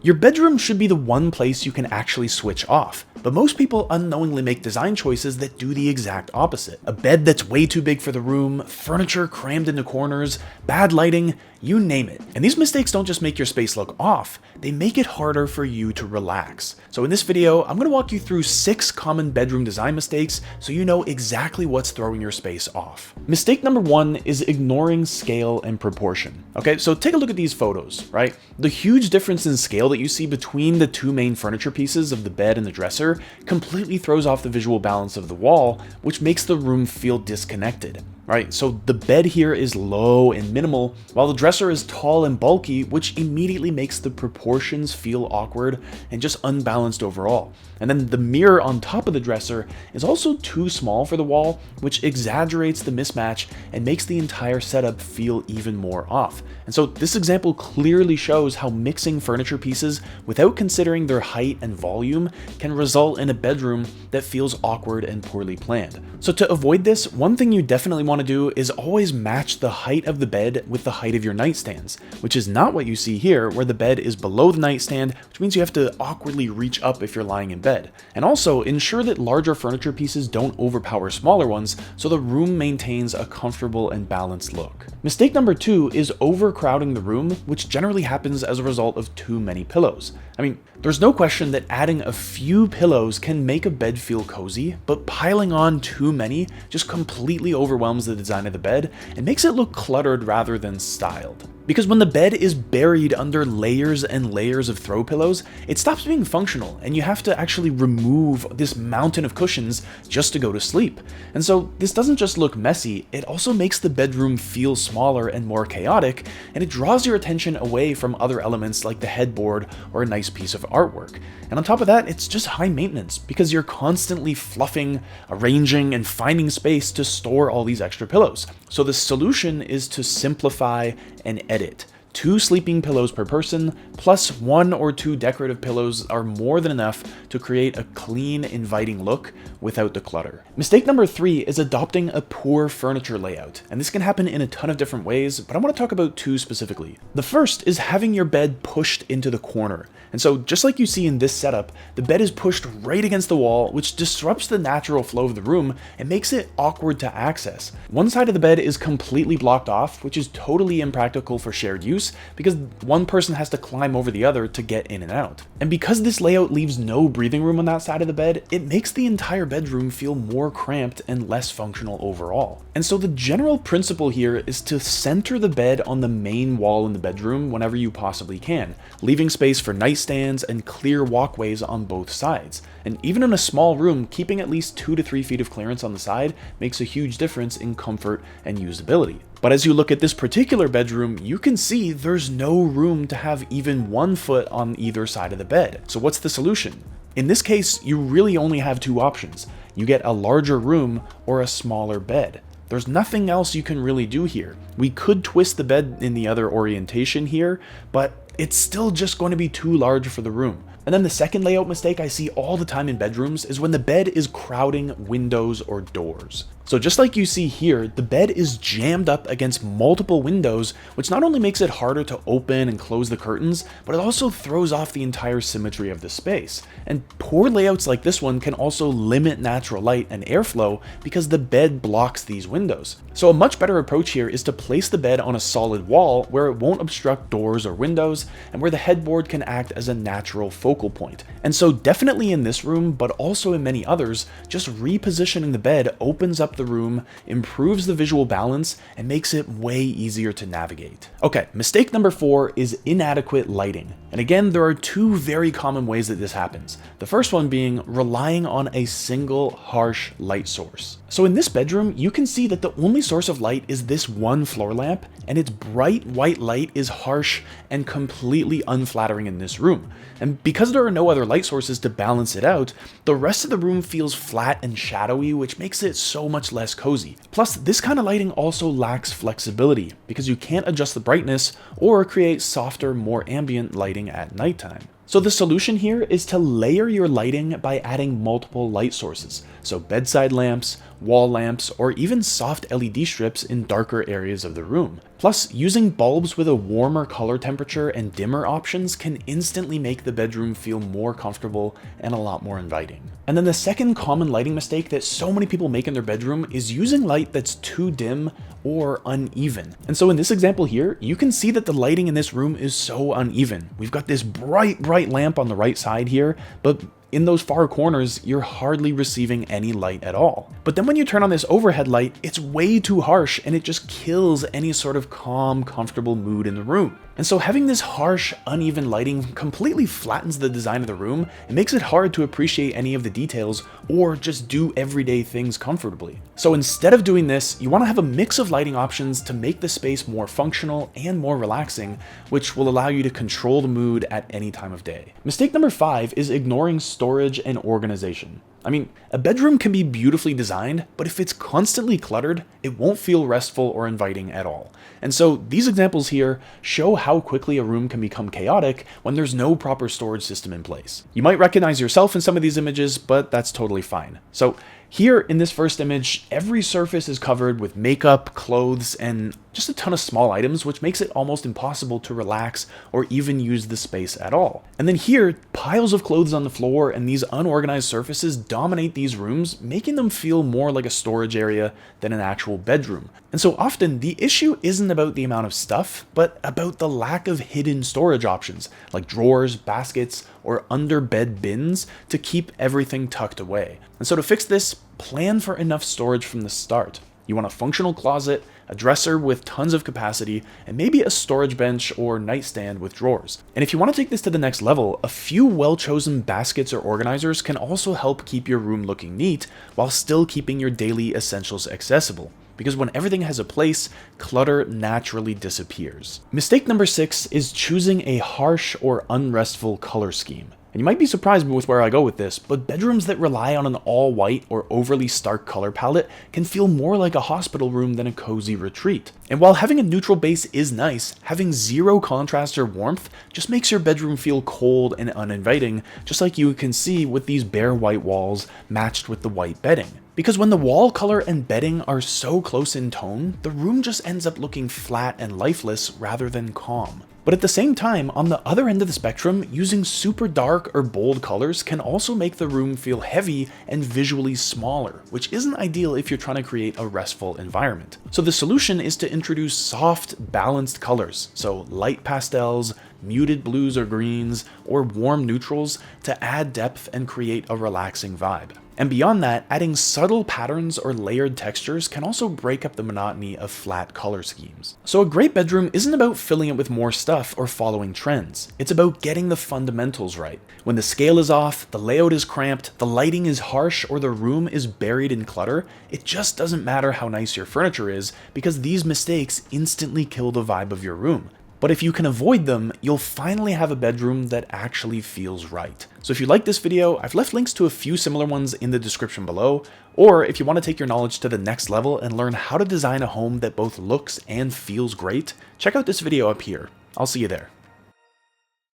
Your bedroom should be the one place you can actually switch off, but most people unknowingly make design choices that do the exact opposite. A bed that's way too big for the room, furniture crammed into corners, bad lighting, you name it. And these mistakes don't just make your space look off, they make it harder for you to relax. So in this video, I'm going to walk you through 6 common bedroom design mistakes so you know exactly what's throwing your space off. Mistake number 1 is ignoring scale and proportion. Okay, so take a look at these photos, right? The huge difference in scale that you see between the 2 main furniture pieces of the bed and the dresser completely throws off the visual balance of the wall, which makes the room feel disconnected. Right, so the bed here is low and minimal, while the dresser is tall and bulky, which immediately makes the proportions feel awkward and just unbalanced overall. And then the mirror on top of the dresser is also too small for the wall, which exaggerates the mismatch and makes the entire setup feel even more off. And so this example clearly shows how mixing furniture pieces without considering their height and volume can result in a bedroom that feels awkward and poorly planned. So to avoid this, one thing you definitely want to do is always match the height of the bed with the height of your nightstands, which is not what you see here, where the bed is below the nightstand, which means you have to awkwardly reach up if you're lying in bed. And also ensure that larger furniture pieces don't overpower smaller ones, so the room maintains a comfortable and balanced look. Mistake number 2 is overcrowding the room, which generally happens as a result of too many pillows. I mean, there's no question that adding a few pillows can make a bed feel cozy, but piling on too many just completely overwhelms the design of the bed and makes it look cluttered rather than styled. Because when the bed is buried under layers and layers of throw pillows, it stops being functional and you have to actually remove this mountain of cushions just to go to sleep. And so this doesn't just look messy, it also makes the bedroom feel smaller and more chaotic, and it draws your attention away from other elements like the headboard or a nice piece of artwork. And on top of that, it's just high maintenance because you're constantly fluffing, arranging, and finding space to store all these extra pillows. So the solution is to simplify and edit. 2 sleeping pillows per person, plus 1 or 2 decorative pillows are more than enough to create a clean, inviting look without the clutter. Mistake number 3 is adopting a poor furniture layout, and this can happen in a ton of different ways, but I want to talk about 2 specifically. The first is having your bed pushed into the corner. And so just like you see in this setup, the bed is pushed right against the wall, which disrupts the natural flow of the room and makes it awkward to access. One side of the bed is completely blocked off, which is totally impractical for shared use because one person has to climb over the other to get in and out. And because this layout leaves no breathing room on that side of the bed, it makes the entire bedroom feel more cramped and less functional overall. And so the general principle here is to center the bed on the main wall in the bedroom whenever you possibly can, leaving space for nightstands and clear walkways on both sides. And even in a small room, keeping at least 2 to 3 feet of clearance on the side makes a huge difference in comfort and usability. But as you look at this particular bedroom, you can see there's no room to have even 1 foot on either side of the bed. So what's the solution? In this case, you really only have 2 options. You get a larger room or a smaller bed. There's nothing else you can really do here. We could twist the bed in the other orientation here, but it's still just going to be too large for the room. And then the second layout mistake I see all the time in bedrooms is when the bed is crowding windows or doors. So just like you see here, the bed is jammed up against multiple windows, which not only makes it harder to open and close the curtains, but it also throws off the entire symmetry of the space. And poor layouts like this one can also limit natural light and airflow because the bed blocks these windows. So a much better approach here is to place the bed on a solid wall where it won't obstruct doors or windows, and where the headboard can act as a natural focal point. And so definitely in this room, but also in many others, just repositioning the bed opens up the room, improves the visual balance, and makes it way easier to navigate. Okay, mistake number 4 is inadequate lighting. And again, there are 2 very common ways that this happens. The first one being relying on a single harsh light source. So in this bedroom, you can see that the only source of light is this one floor lamp, and its bright white light is harsh and completely unflattering in this room. And because there are no other light sources to balance it out, the rest of the room feels flat and shadowy, which makes it so much less cozy. Plus, this kind of lighting also lacks flexibility because you can't adjust the brightness or create softer, more ambient lighting at nighttime. So the solution here is to layer your lighting by adding multiple light sources, so bedside lamps, wall lamps, or even soft LED strips in darker areas of the room. Plus, using bulbs with a warmer color temperature and dimmer options can instantly make the bedroom feel more comfortable and a lot more inviting. And then the second common lighting mistake that so many people make in their bedroom is using light that's too dim or uneven. And so in this example here, you can see that the lighting in this room is so uneven. We've got this bright lamp on the right side here, but in those far corners, you're hardly receiving any light at all. But then when you turn on this overhead light, it's way too harsh and it just kills any sort of calm, comfortable mood in the room. And so having this harsh, uneven lighting completely flattens the design of the room and makes it hard to appreciate any of the details or just do everyday things comfortably. So instead of doing this, you want to have a mix of lighting options to make the space more functional and more relaxing, which will allow you to control the mood at any time of day. Mistake number 5 is ignoring storage and organization. I mean, a bedroom can be beautifully designed, but if it's constantly cluttered, it won't feel restful or inviting at all. And so these examples here show how quickly a room can become chaotic when there's no proper storage system in place. You might recognize yourself in some of these images, but that's totally fine. So here in this first image, every surface is covered with makeup, clothes, and just a ton of small items, which makes it almost impossible to relax or even use the space at all. And then here, piles of clothes on the floor and these unorganized surfaces dominate these rooms, making them feel more like a storage area than an actual bedroom. And so often the issue isn't about the amount of stuff, but about the lack of hidden storage options like drawers, baskets, or under bed bins to keep everything tucked away. And so to fix this, plan for enough storage from the start. You want a functional closet, a dresser with tons of capacity, and maybe a storage bench or nightstand with drawers. And if you want to take this to the next level, a few well-chosen baskets or organizers can also help keep your room looking neat while still keeping your daily essentials accessible. Because when everything has a place, clutter naturally disappears. Mistake number 6 is choosing a harsh or unrestful color scheme. And you might be surprised with where I go with this, but bedrooms that rely on an all-white or overly stark color palette can feel more like a hospital room than a cozy retreat. And while having a neutral base is nice, having zero contrast or warmth just makes your bedroom feel cold and uninviting, just like you can see with these bare white walls matched with the white bedding. Because when the wall color and bedding are so close in tone, the room just ends up looking flat and lifeless rather than calm. But at the same time, on the other end of the spectrum, using super dark or bold colors can also make the room feel heavy and visually smaller, which isn't ideal if you're trying to create a restful environment. So the solution is to introduce soft, balanced colors, so light pastels, muted blues or greens, or warm neutrals to add depth and create a relaxing vibe. And beyond that, adding subtle patterns or layered textures can also break up the monotony of flat color schemes. So a great bedroom isn't about filling it with more stuff or following trends. It's about getting the fundamentals right. When the scale is off, the layout is cramped, the lighting is harsh, or the room is buried in clutter, it just doesn't matter how nice your furniture is, because these mistakes instantly kill the vibe of your room. But if you can avoid them, you'll finally have a bedroom that actually feels right. So if you like this video, I've left links to a few similar ones in the description below, or if you want to take your knowledge to the next level and learn how to design a home that both looks and feels great, check out this video up here. I'll see you there.